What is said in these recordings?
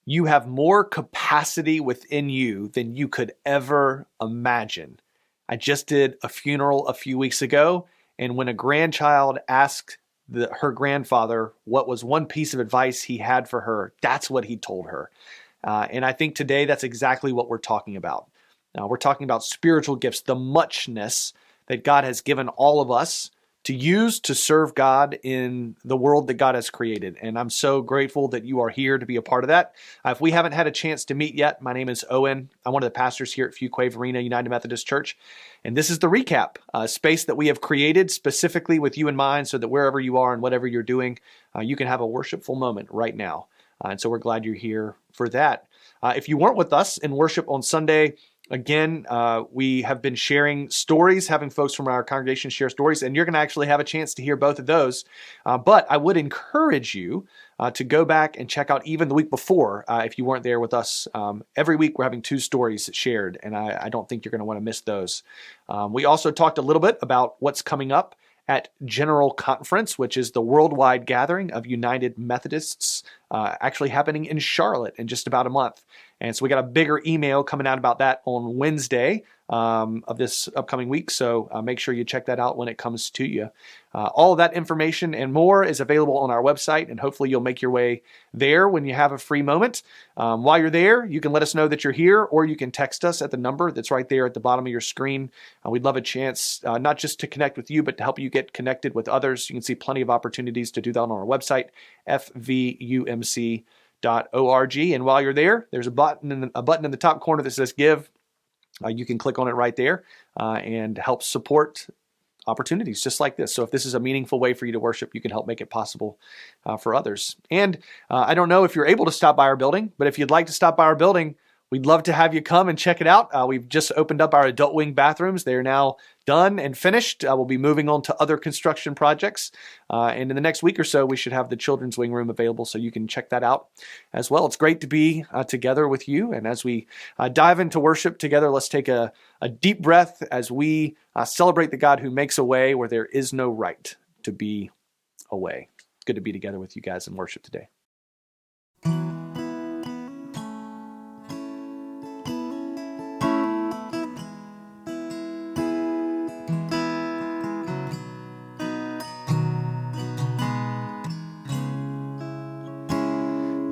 You have more capacity within you than you could ever imagine. I just did a funeral a few weeks ago, and when a grandchild asked her grandfather what was one piece of advice he had for her, that's what he told her. And I think today that's exactly what we're talking about. We're talking about spiritual gifts, the muchness that God has given all of us to use to serve God in the world that God has created. And I'm so grateful that you are here to be a part of that. If we haven't had a chance to meet yet, my name is Owen. I'm one of the pastors here at Fuquay-Varina United Methodist Church. And this is the recap, a space that we have created specifically with you in mind so that wherever you are and whatever you're doing, you can have a worshipful moment right now. And so we're glad you're here for that. If you weren't with us in worship on Sunday, again, we have been sharing stories, having folks from our congregation share stories, and you're going to actually have a chance to hear both of those. But I would encourage you to go back and check out even the week before if you weren't there with us. Every week we're having 2 stories shared, and I don't think you're going to want to miss those. We also talked a little bit about what's coming up at General Conference, which is the worldwide gathering of United Methodists, actually happening in Charlotte in just about a month. And so we got a bigger email coming out about that on Wednesday of this upcoming week. So make sure you check that out when it comes to you. All of that information and more is available on our website, and hopefully you'll make your way there when you have a free moment. While you're there, you can let us know that you're here, or you can text us at the number that's right there at the bottom of your screen. We'd love a chance not just to connect with you, but to help you get connected with others. You can see plenty of opportunities to do that on our website, FVUMC.org. And while you're there, there's a button in the top corner that says Give. You can click on it right there and help support opportunities just like this. So if this is a meaningful way for you to worship, you can help make it possible for others. And I don't know if you're able to stop by our building, but if you'd like to stop by our building, we'd love to have you come and check it out. We've just opened up our adult wing bathrooms. They're now done and finished. We'll be moving on to other construction projects. And in the next week or so, we should have the children's wing room available, so you can check that out as well. It's great to be together with you. And as we dive into worship together, let's take a deep breath as we celebrate the God who makes a way where there is no right to be a way. Good to be together with you guys in worship today.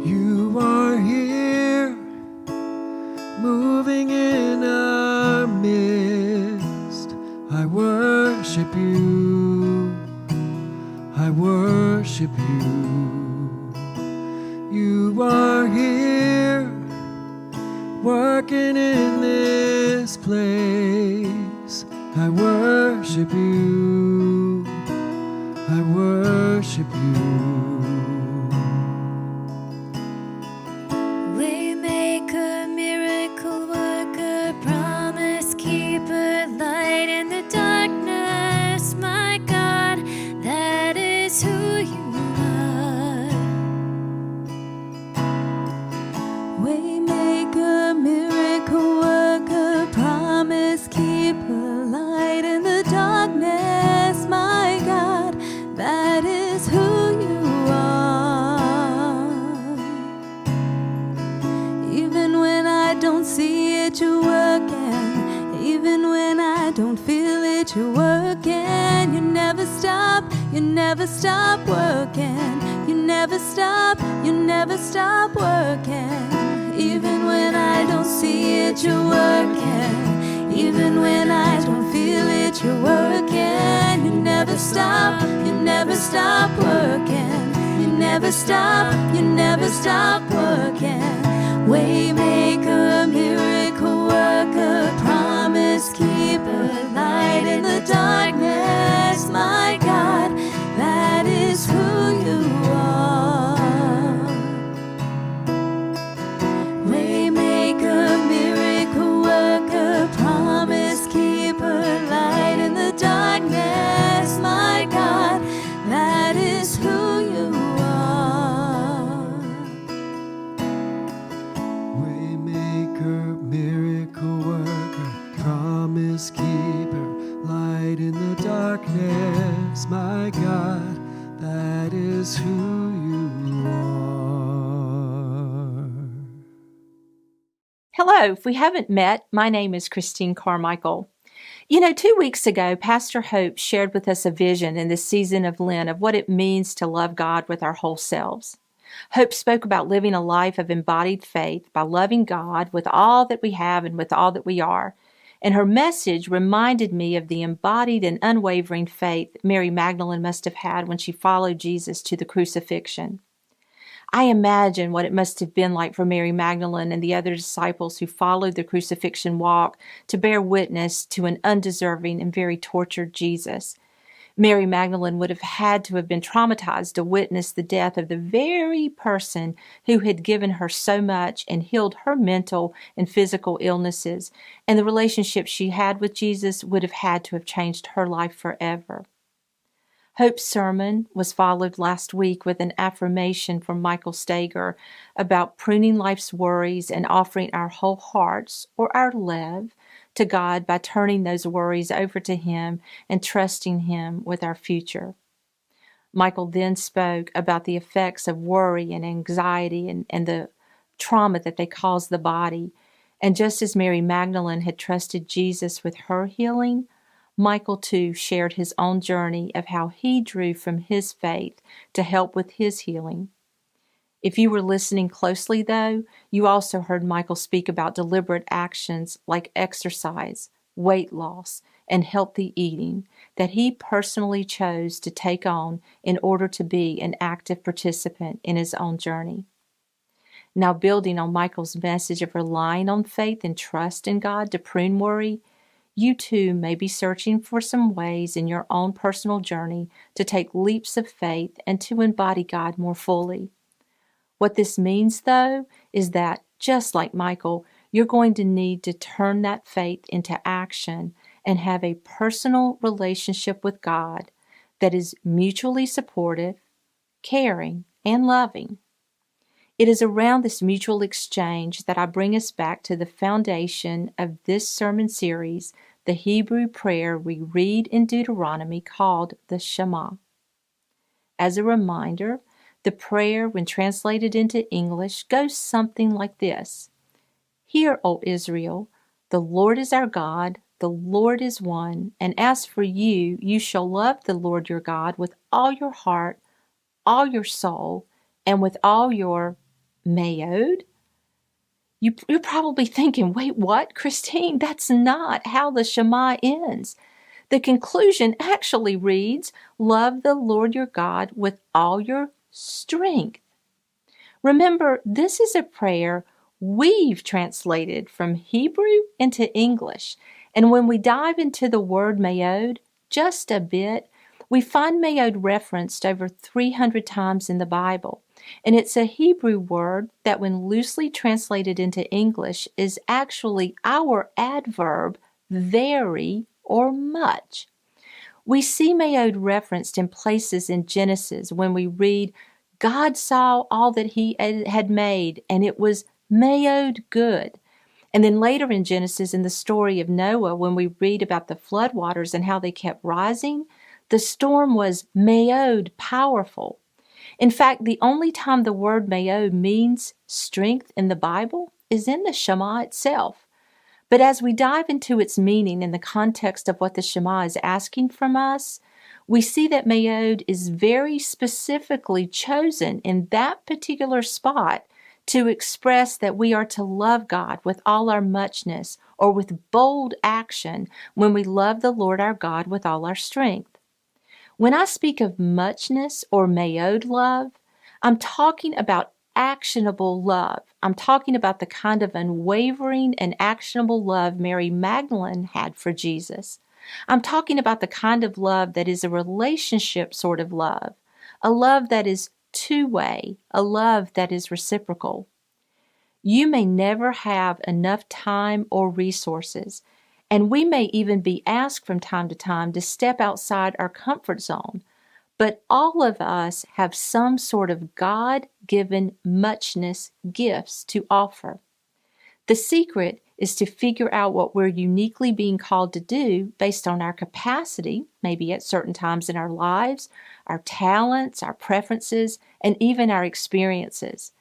You are here, moving in our midst. I worship you, I worship you. You are here, working in this place. I worship you, I worship you. You're working, you never stop working, you never stop working. Even when I don't see it, you're working. Even when I don't feel it, you're working. You never stop working. You never stop working. Waymaker, miracle worker, promise keeper, light in the darkness, my God, that is who you are. Waymaker, miracle worker, promise keeper, light in the darkness, my God, that is who you are. Waymaker, miracle worker, promise keeper, light in the darkness, Hello, if we haven't met, my name is Christine Carmichael. 2 weeks ago, Pastor Hope shared with us a vision in this season of Lent of what it means to love God with our whole selves. Hope spoke about living a life of embodied faith by loving God with all that we have and with all that we are. And her message reminded me of the embodied and unwavering faith Mary Magdalene must have had when she followed Jesus to the crucifixion. I imagine what it must have been like for Mary Magdalene and the other disciples who followed the crucifixion walk to bear witness to an undeserving and very tortured Jesus. Mary Magdalene would have had to have been traumatized to witness the death of the very person who had given her so much and healed her mental and physical illnesses, and the relationship she had with Jesus would have had to have changed her life forever. Hope's sermon was followed last week with an affirmation from Michael Stager about pruning life's worries and offering our whole hearts, or our lev, to God by turning those worries over to Him and trusting Him with our future. Michael then spoke about the effects of worry and anxiety and the trauma that they cause the body. And just as Mary Magdalene had trusted Jesus with her healing, Michael, too, shared his own journey of how he drew from his faith to help with his healing. If you were listening closely, though, you also heard Michael speak about deliberate actions like exercise, weight loss, and healthy eating that he personally chose to take on in order to be an active participant in his own journey. Now, building on Michael's message of relying on faith and trust in God to prune worry, you too may be searching for some ways in your own personal journey to take leaps of faith and to embody God more fully. What this means, though, is that, just like Michael, you're going to need to turn that faith into action and have a personal relationship with God that is mutually supportive, caring, and loving. It is around this mutual exchange that I bring us back to the foundation of this sermon series, the Hebrew prayer we read in Deuteronomy called the Shema. As a reminder, the prayer, when translated into English, goes something like this. Hear, O Israel, the Lord is our God, the Lord is one, and as for you, you shall love the Lord your God with all your heart, all your soul, and with all your mayod. You're probably thinking, wait, what, Christine? That's not how the Shema ends. The conclusion actually reads, love the Lord your God with all your strength. Remember, this is a prayer we've translated from Hebrew into English. And when we dive into the word mayod just a bit, we find mayod referenced over 300 times in the Bible. And it's a Hebrew word that, when loosely translated into English, is actually our adverb very or much. We see mayod referenced in places in Genesis when we read, God saw all that He had made, and it was mayod good. And then later in Genesis, in the story of Noah, when we read about the floodwaters and how they kept rising, the storm was mayod powerful. In fact, the only time the word mayod means strength in the Bible is in the Shema itself. But as we dive into its meaning in the context of what the Shema is asking from us, we see that mayod is very specifically chosen in that particular spot to express that we are to love God with all our muchness, or with bold action when we love the Lord our God with all our strength. When I speak of muchness or mayod love, I'm talking about actionable love. I'm talking about the kind of unwavering and actionable love Mary Magdalene had for Jesus. I'm talking about the kind of love that is a relationship sort of love, a love that is two-way, a love that is reciprocal. You may never have enough time or resources, and we may even be asked from time to time to step outside our comfort zone. But all of us have some sort of God-given muchness gifts to offer. The secret is to figure out what we're uniquely being called to do based on our capacity, maybe at certain times in our lives, our talents, our preferences, and even our experiences.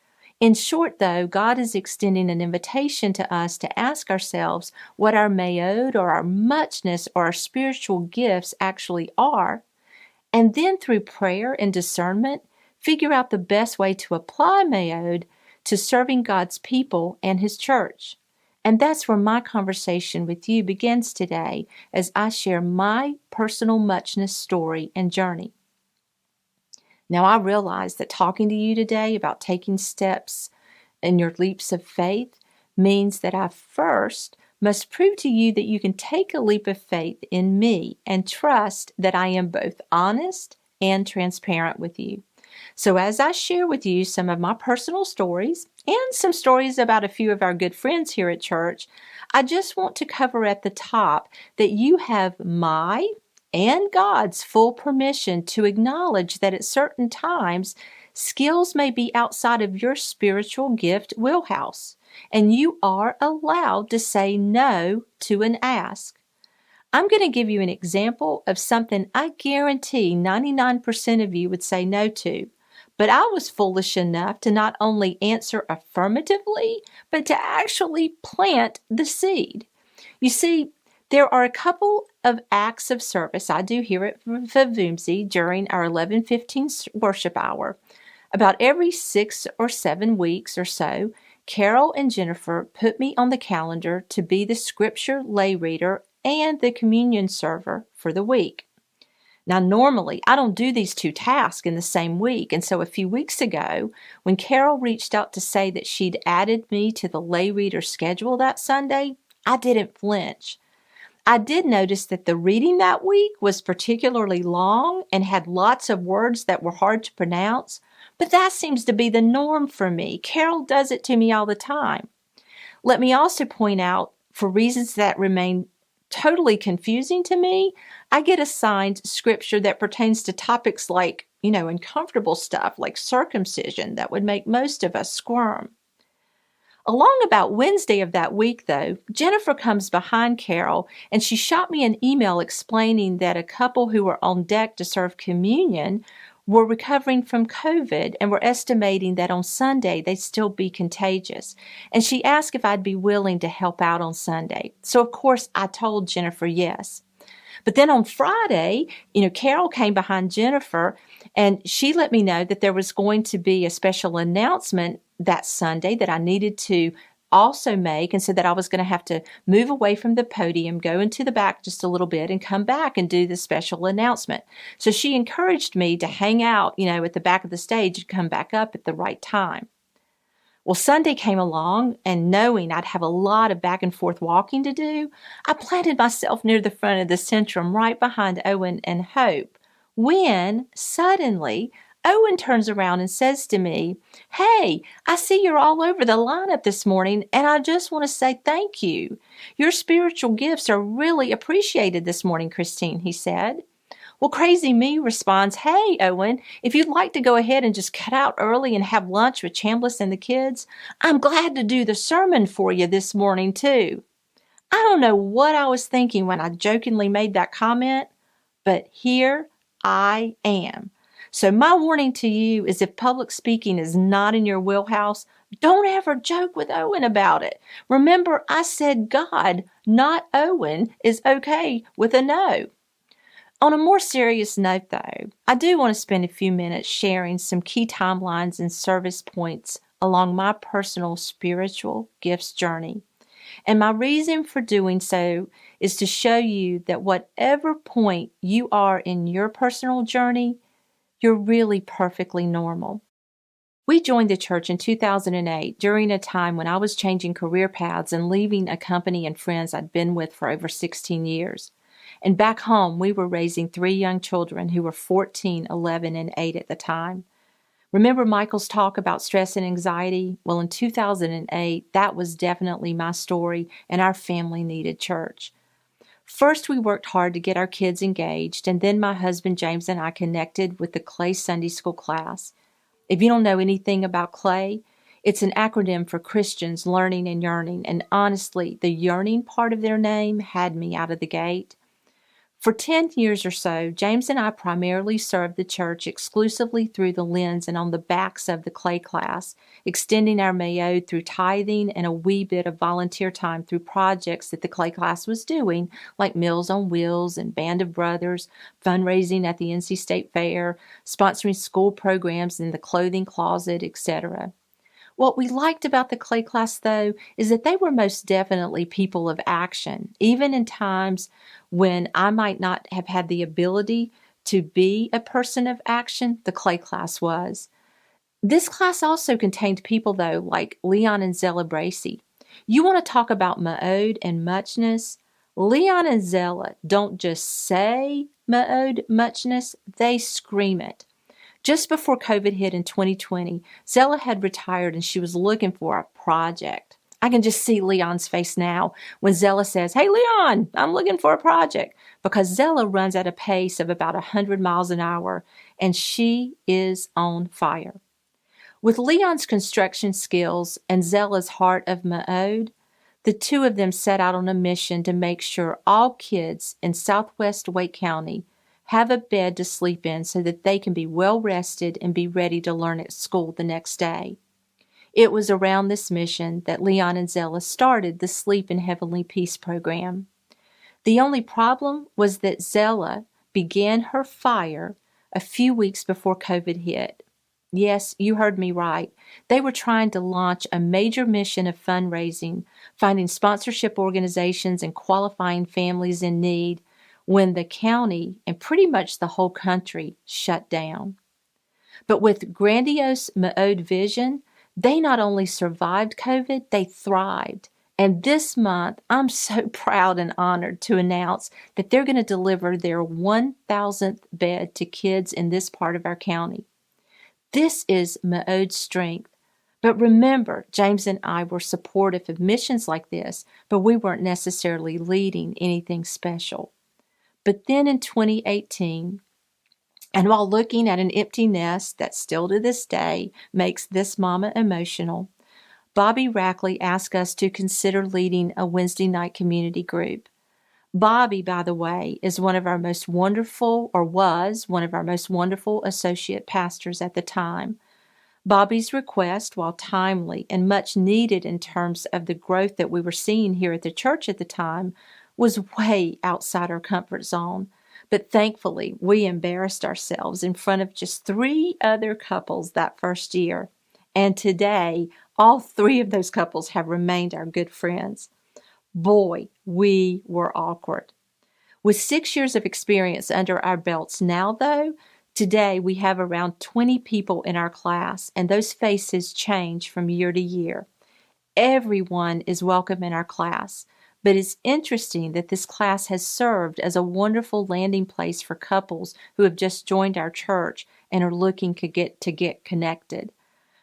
In short, though, God is extending an invitation to us to ask ourselves what our mayod or our muchness or our spiritual gifts actually are, and then through prayer and discernment, figure out the best way to apply mayod to serving God's people and His church. And that's where my conversation with you begins today as I share my personal muchness story and journey. Now, I realize that talking to you today about taking steps in your leaps of faith means that I first must prove to you that you can take a leap of faith in me and trust that I am both honest and transparent with you. So as I share with you some of my personal stories and some stories about a few of our good friends here at church, I just want to cover at the top that you have my and God's full permission to acknowledge that at certain times, skills may be outside of your spiritual gift wheelhouse, and you are allowed to say no to an ask. I'm going to give you an example of something I guarantee 99% of you would say no to, but I was foolish enough to not only answer affirmatively, but to actually plant the seed. You see, there are a couple of acts of service I do here at FVUMC during our 11:15 worship hour. About every 6 or 7 weeks or so, Carol and Jennifer put me on the calendar to be the scripture lay reader and the communion server for the week. Now, normally, I don't do these two tasks in the same week, and so a few weeks ago, when Carol reached out to say that she'd added me to the lay reader schedule that Sunday, I didn't flinch. I did notice that the reading that week was particularly long and had lots of words that were hard to pronounce, but that seems to be the norm for me. Carol does it to me all the time. Let me also point out, for reasons that remain totally confusing to me, I get assigned scripture that pertains to topics like, uncomfortable stuff like circumcision that would make most of us squirm. Along about Wednesday of that week, though, Jennifer comes behind Carol and she shot me an email explaining that a couple who were on deck to serve communion were recovering from COVID and were estimating that on Sunday they'd still be contagious. And she asked if I'd be willing to help out on Sunday. So, of course, I told Jennifer yes. But then on Friday, Carol came behind Jennifer and she let me know that there was going to be a special announcement that Sunday that I needed to also make, and so that I was going to have to move away from the podium, go into the back just a little bit, and come back and do the special announcement. So she encouraged me to hang out, at the back of the stage and come back up at the right time. Well, Sunday came along, and knowing I'd have a lot of back and forth walking to do, I planted myself near the front of the centrum right behind Owen and Hope, when suddenly Owen turns around and says to me, "Hey, I see you're all over the lineup this morning, and I just want to say thank you. Your spiritual gifts are really appreciated this morning, Christine," he said. Well, Crazy Me responds, "Hey, Owen, if you'd like to go ahead and just cut out early and have lunch with Chambliss and the kids, I'm glad to do the sermon for you this morning, too." I don't know what I was thinking when I jokingly made that comment, but here I am. So my warning to you is, if public speaking is not in your wheelhouse, don't ever joke with Owen about it. Remember, I said God, not Owen, is okay with a no. On a more serious note, though, I do want to spend a few minutes sharing some key timelines and service points along my personal spiritual gifts journey. And my reason for doing so is to show you that whatever point you are in your personal journey, you're really perfectly normal. We joined the church in 2008 during a time when I was changing career paths and leaving a company and friends I'd been with for over 16 years. And back home, we were raising 3 young children who were 14, 11, and 8 at the time. Remember Michael's talk about stress and anxiety? Well, in 2008, that was definitely my story, and our family needed church. First, we worked hard to get our kids engaged, and then my husband James and I connected with the Clay Sunday School class. If you don't know anything about Clay, it's an acronym for Christians Learning and Yearning, and honestly, the yearning part of their name had me out of the gate. For 10 years or so, James and I primarily served the church exclusively through the lens and on the backs of the clay class, extending our Mayode through tithing and a wee bit of volunteer time through projects that the clay class was doing, like Meals on Wheels and Band of Brothers, fundraising at the NC State Fair, sponsoring school programs in the clothing closet, etc. What we liked about the clay class, though, is that they were most definitely people of action, even in times when I might not have had the ability to be a person of action. The clay class was. This class also contained people, though, like Leon and Zella Bracey. You want to talk about ma'od and muchness? Leon and Zella don't just say ma'od, muchness, they scream it. Just before COVID hit in 2020, Zella had retired and she was looking for a project. I can just see Leon's face now when Zella says, "Hey, Leon, I'm looking for a project," because Zella runs at a pace of about 100 miles an hour, and she is on fire. With Leon's construction skills and Zella's heart of ma'od, the two of them set out on a mission to make sure all kids in southwest Wake County have a bed to sleep in so that they can be well rested and be ready to learn at school the next day. It was around this mission that Leon and Zella started the Sleep in Heavenly Peace program. The only problem was that Zella began her fire a few weeks before COVID hit. Yes, you heard me right. They were trying to launch a major mission of fundraising, finding sponsorship organizations and qualifying families in need, when the county and pretty much the whole country shut down. But with grandiose ma'od vision, they not only survived COVID, they thrived. And this month, I'm so proud and honored to announce that they're going to deliver their 1,000th bed to kids in this part of our county. This is ma'od strength. But remember, James and I were supportive of missions like this, but we weren't necessarily leading anything special. But then in 2018, and while looking at an empty nest that still to this day makes this mama emotional, Bobby Rackley asked us to consider leading a Wednesday night community group. Bobby, by the way, is one of our most wonderful, or was one of our most wonderful associate pastors at the time. Bobby's request, while timely and much needed in terms of the growth that we were seeing here at the church at the time, was way outside our comfort zone. But thankfully, we embarrassed ourselves in front of just 3 other couples that first year. And today, all 3 of those couples have remained our good friends. Boy, we were awkward. With 6 years of experience under our belts now, though, today we have around 20 people in our class, and those faces change from year to year. Everyone is welcome in our class. But it's interesting that this class has served as a wonderful landing place for couples who have just joined our church and are looking to get connected.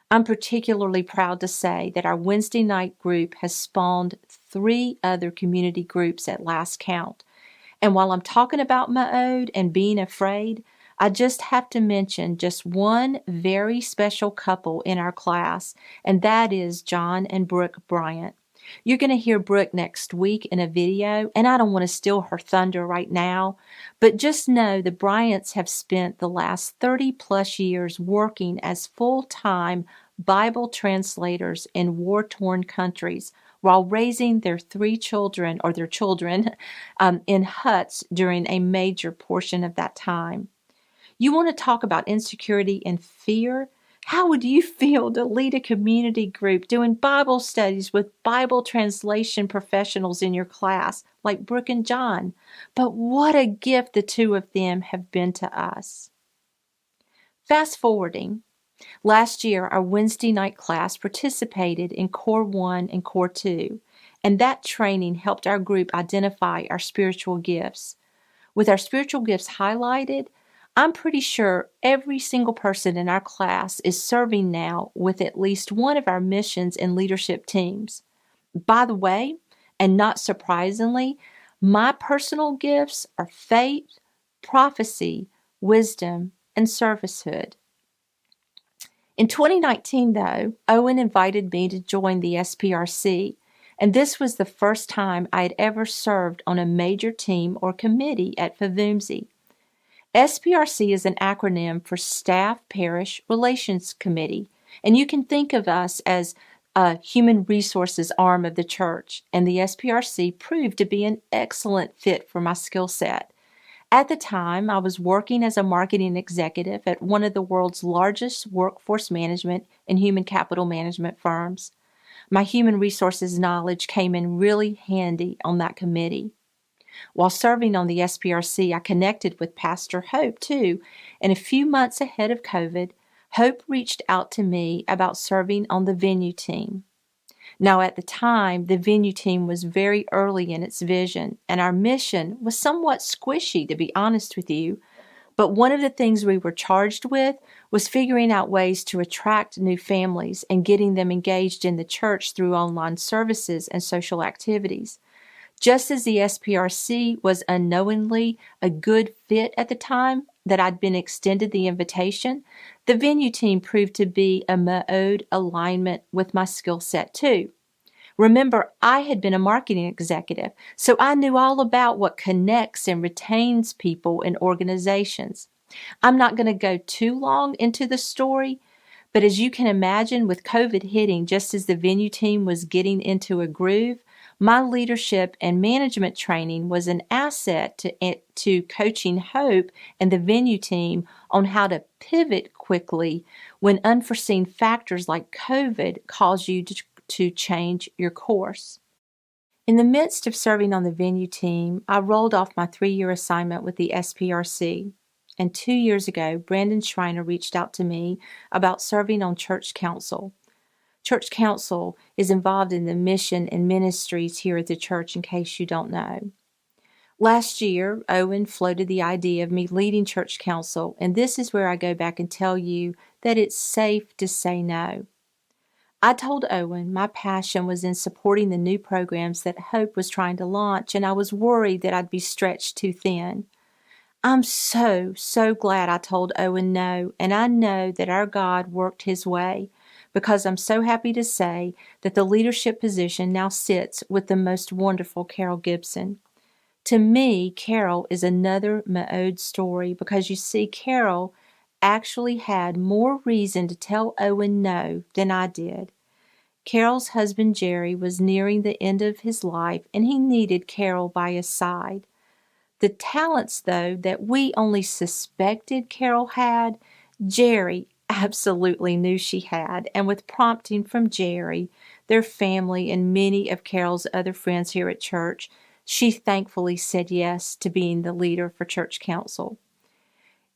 I'm particularly proud to say that our Wednesday night group has spawned 3 other community groups at last count. And while I'm talking about ma'od and being afraid, I just have to mention just one very special couple in our class, and that is John and Brooke Bryant. You're going to hear Brooke next week in a video, and I don't want to steal her thunder right now, but just know the Bryants have spent the last 30-plus years working as full-time Bible translators in war-torn countries while raising their 3 children, or their children, in huts during a major portion of that time. You want to talk about insecurity and fear? How would you feel to lead a community group doing Bible studies with Bible translation professionals in your class, like Brooke and John? But what a gift the 2 of them have been to us. Fast forwarding, last year our Wednesday night class participated in Core 1 and Core 2, and that training helped our group identify our spiritual gifts. With our spiritual gifts highlighted, I'm pretty sure every single person in our class is serving now with at least one of our missions and leadership teams. By the way, and not surprisingly, my personal gifts are faith, prophecy, wisdom, and servicehood. In 2019, though, Owen invited me to join the SPRC, And this was the first time I had ever served on a major team or committee at FVUMC. SPRC is an acronym for Staff Parish Relations Committee, and you can think of us as a human resources arm of the church, and the SPRC proved to be an excellent fit for my skill set. At the time, I was working as a marketing executive at one of the world's largest workforce management and human capital management firms. My human resources knowledge came in really handy on that committee. While serving on the SPRC, I connected with Pastor Hope too, and a few months ahead of COVID, Hope reached out to me about serving on the venue team. Now, at the time, the venue team was very early in its vision, and our mission was somewhat squishy, to be honest with you. But one of the things we were charged with was figuring out ways to attract new families and getting them engaged in the church through online services and social activities. Just as the SPRC was unknowingly a good fit at the time that I'd been extended the invitation, the venue team proved to be a Ma'od alignment with my skill set too. Remember, I had been a marketing executive, so I knew all about what connects and retains people in organizations. I'm not going to go too long into the story, but as you can imagine, with COVID hitting just as the venue team was getting into a groove, my leadership and management training was an asset to coaching Hope and the venue team on how to pivot quickly when unforeseen factors like COVID cause you to change your course. In the midst of serving on the venue team, I rolled off my 3-year assignment with the SPRC. And 2 years ago, Brandon Schreiner reached out to me about serving on church council. Church council is involved in the mission and ministries here at the church, in case you don't know. Last year, Owen floated the idea of me leading church council, and this is where I go back and tell you that it's safe to say no. I told Owen my passion was in supporting the new programs that Hope was trying to launch, and I was worried that I'd be stretched too thin. I'm so glad I told Owen no, and I know that our God worked his way, because I'm so happy to say that the leadership position now sits with the most wonderful Carol Gibson. To me, Carol is another Ma'od story, because you see, Carol actually had more reason to tell Owen no than I did. Carol's husband Jerry was nearing the end of his life, and he needed Carol by his side. The talents, though, that we only suspected Carol had, Jerry absolutely knew she had, and with prompting from Jerry, their family, and many of Carol's other friends here at church, she thankfully said yes to being the leader for church council.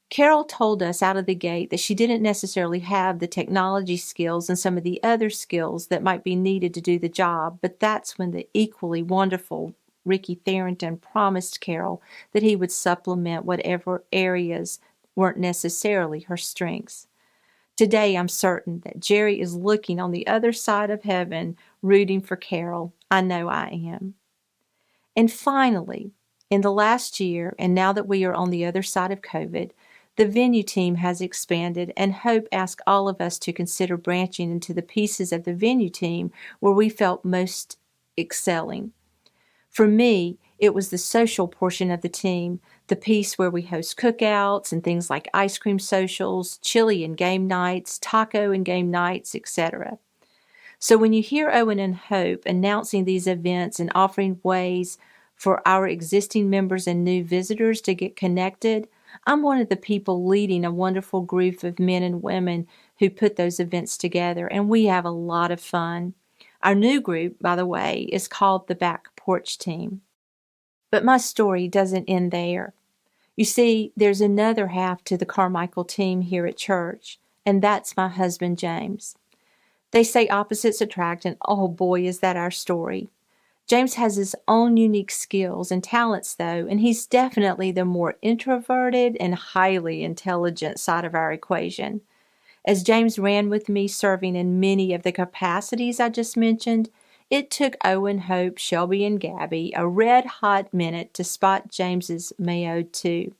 Carol told us out of the gate that she didn't necessarily have the technology skills and some of the other skills that might be needed to do the job, but that's when the equally wonderful Ricky Tharrington promised Carol that he would supplement whatever areas weren't necessarily her strengths. Today, I'm certain that Jerry is looking on the other side of heaven, rooting for Carol. I know I am. And finally, in the last year, and now that we are on the other side of COVID, the venue team has expanded, and Hope asked all of us to consider branching into the pieces of the venue team where we felt most excelling. For me, it was the social portion of the team, the piece where we host cookouts and things like ice cream socials, chili and game nights, taco and game nights, etc. So when you hear Owen and Hope announcing these events and offering ways for our existing members and new visitors to get connected, I'm one of the people leading a wonderful group of men and women who put those events together, and we have a lot of fun. Our new group, by the way, is called the Back Porch Team. But my story doesn't end there. You see, there's another half to the Carmichael team here at church, and that's my husband, James. They say opposites attract, and oh boy, is that our story. James has his own unique skills and talents, though, and he's definitely the more introverted and highly intelligent side of our equation. As James ran with me serving in many of the capacities I just mentioned, it took Owen, Hope, Shelby, and Gabby a red-hot minute to spot James's Ma'od too.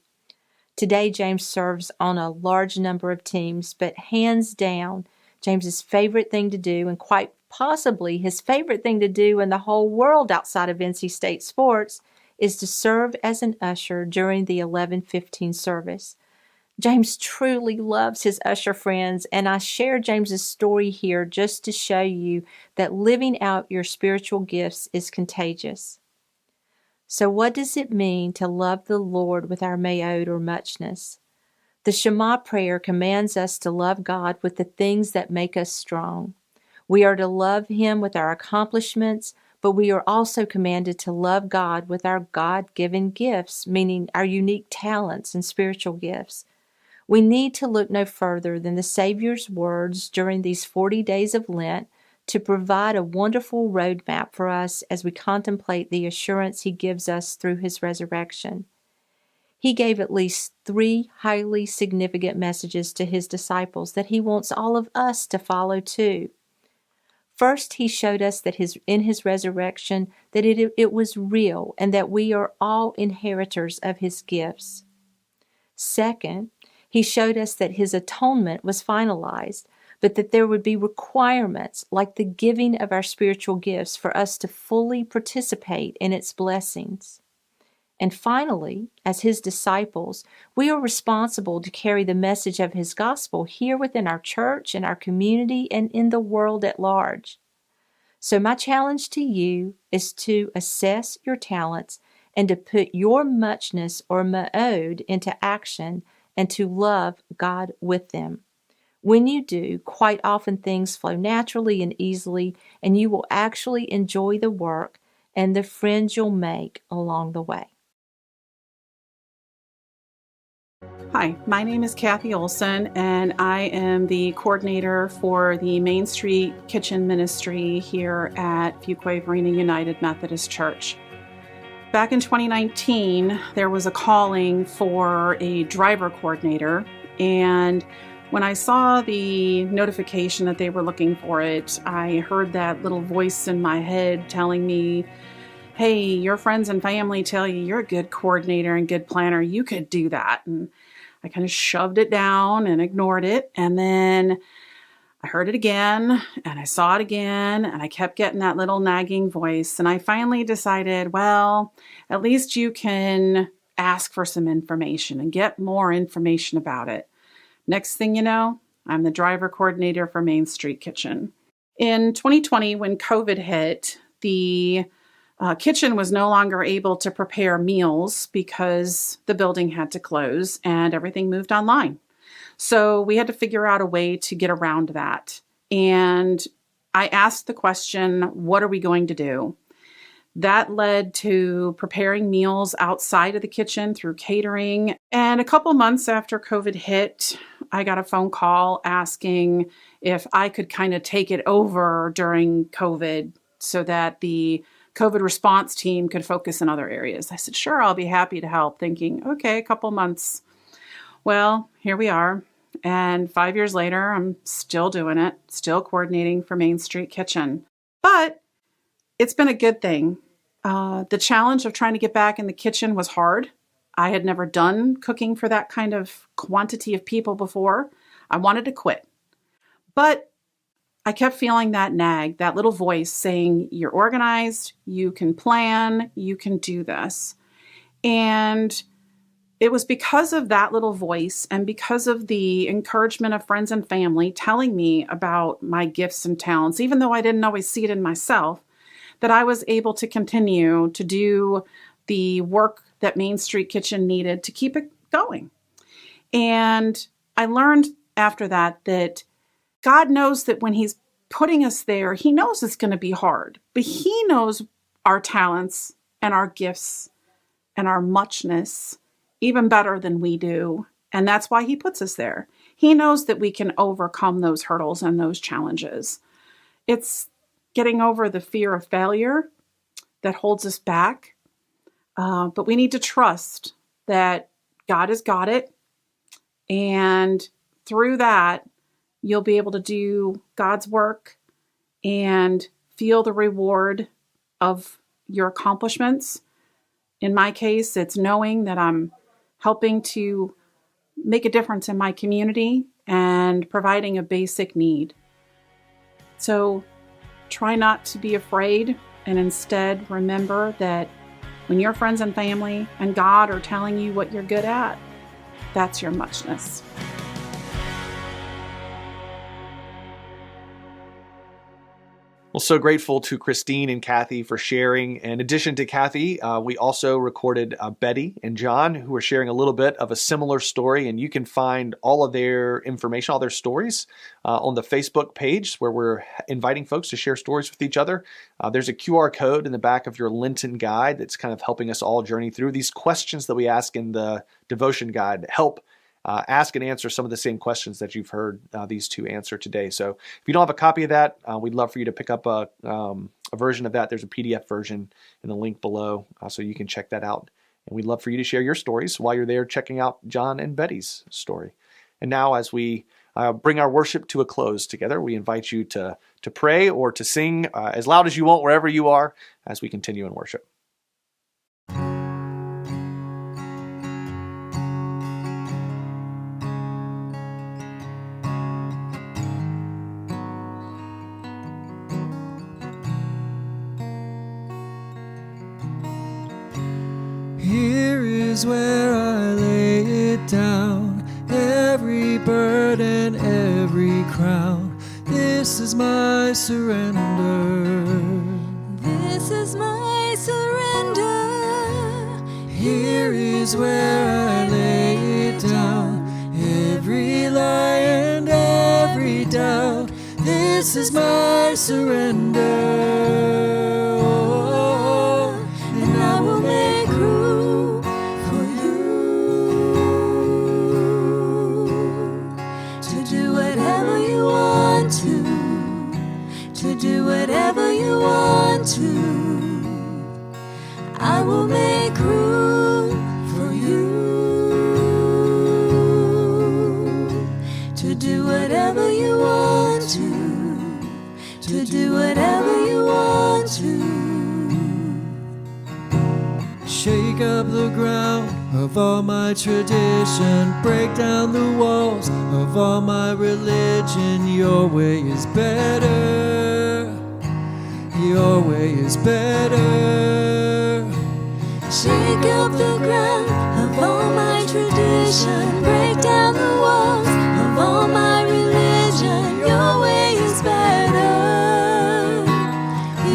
Today, James serves on a large number of teams, but hands down, James's favorite thing to do, and quite possibly his favorite thing to do in the whole world outside of NC State sports is to serve as an usher during the 11:15 service. James truly loves his usher friends, and I share James's story here just to show you that living out your spiritual gifts is contagious. So what does it mean to love the Lord with our mayod or muchness? The Shema prayer commands us to love God with the things that make us strong. We are to love Him with our accomplishments, but we are also commanded to love God with our God-given gifts, meaning our unique talents and spiritual gifts. We need to look no further than the Savior's words during these 40 days of Lent to provide a wonderful roadmap for us as we contemplate the assurance He gives us through His resurrection. He gave at least 3 highly significant messages to His disciples that He wants all of us to follow too. First, He showed us that in His resurrection that it was real and that we are all inheritors of His gifts. Second, He showed us that His atonement was finalized, but that there would be requirements like the giving of our spiritual gifts for us to fully participate in its blessings. And finally, as His disciples, we are responsible to carry the message of His gospel here within our church, in our community, and in the world at large. So my challenge to you is to assess your talents and to put your muchness or ma'od into action and to love God with them. When you do, quite often things flow naturally and easily, and you will actually enjoy the work and the friends you'll make along the way. Hi, my name is Kathy Olson, and I am the coordinator for the Main Street Kitchen Ministry here at Fuquay-Varina United Methodist Church. Back in 2019, there was a calling for a driver coordinator, and when I saw the notification that they were looking for it, I heard that little voice in my head telling me, hey, your friends and family tell you you're a good coordinator and good planner. You could do that. And I kind of shoved it down and ignored it. And then I heard it again and I saw it again and I kept getting that little nagging voice. And I finally decided, well, at least you can ask for some information and get more information about it. Next thing you know, I'm the driver coordinator for Main Street Kitchen. In 2020, when COVID hit, the kitchen was no longer able to prepare meals because the building had to close and everything moved online. So we had to figure out a way to get around that. And I asked the question, what are we going to do? That led to preparing meals outside of the kitchen through catering. And a couple months after COVID hit, I got a phone call asking if I could kind of take it over during COVID so that the COVID response team could focus in other areas. I said, sure, I'll be happy to help, thinking, okay, a couple months. Well, here we are. And 5 years later, I'm still doing it, still coordinating for Main Street Kitchen. But it's been a good thing. The challenge of trying to get back in the kitchen was hard. I had never done cooking for that kind of quantity of people before. I wanted to quit. But I kept feeling that nag, that little voice saying, you're organized, you can plan, you can do this. And it was because of that little voice and because of the encouragement of friends and family telling me about my gifts and talents, even though I didn't always see it in myself, that I was able to continue to do the work that Main Street Kitchen needed to keep it going. And I learned after that God knows that when He's putting us there, He knows it's going to be hard, but He knows our talents and our gifts and our muchness even better than we do. And that's why He puts us there. He knows that we can overcome those hurdles and those challenges. It's getting over the fear of failure that holds us back. But we need to trust that God has got it. And through that, you'll be able to do God's work and feel the reward of your accomplishments. In my case, it's knowing that I'm helping to make a difference in my community and providing a basic need. So Try not to be afraid, and instead remember that when your friends and family and God are telling you what you're good at, that's your muchness. Well, so grateful to Christine and Kathy for sharing. In addition to Kathy, we also recorded Betty and John, who are sharing a little bit of a similar story. And you can find all of their information, all their stories, on the Facebook page where we're inviting folks to share stories with each other. There's a QR code in the back of your Lenten guide that's kind of helping us all journey through these questions that we ask in the devotion guide that help ask and answer some of the same questions that you've heard these two answer today. So if you don't have a copy of that, we'd love for you to pick up a version of that. There's a PDF version in the link below, so you can check that out. And we'd love for you to share your stories while you're there checking out John and Betty's story. And now, as we bring our worship to a close together, we invite you to pray or to sing as loud as you want wherever you are as we continue in worship. Here is where I lay it down, every burden, every crown. This is my surrender. This is my surrender. Here is where I lay it down, every lie and every doubt. This is my surrender. And I will make room for you to do whatever you want to do whatever you want to. I will make room for you to do whatever you want to do whatever you want to. Shake up the ground of all my tradition, break down the walls of all my religion. Your way is better. Your way is better. Shake up the ground of all my tradition, break down the walls of all my religion. Your way is better.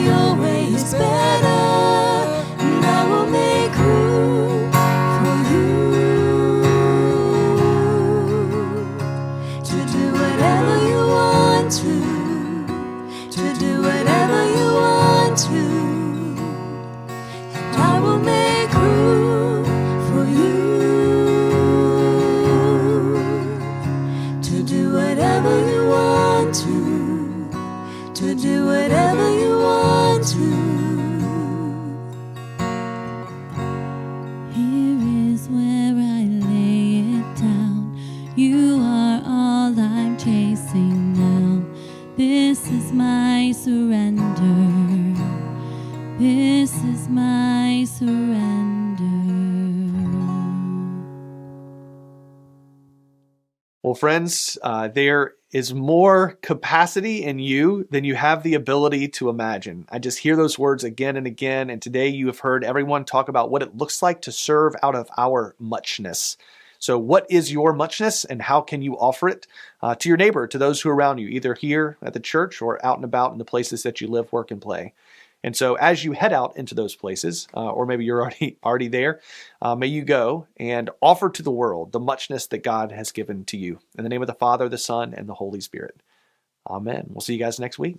Your way is better. And I will make room for you to do whatever you want to do whatever you want to. And I will make room for you to do whatever you want to do whatever you want to. Here is where I lay it down. You are all I'm chasing now. This is my surrender. This is my surrender. Well, friends, there is more capacity in you than you have the ability to imagine. I just hear those words again and again, and today you have heard everyone talk about what it looks like to serve out of our muchness. So what is your muchness, and how can you offer it to your neighbor, to those who are around you, either here at the church or out and about in the places that you live, work, and play? And so as you head out into those places, or maybe you're already there, may you go and offer to the world the muchness that God has given to you. In the name of the Father, the Son, and the Holy Spirit. Amen. We'll see you guys next week.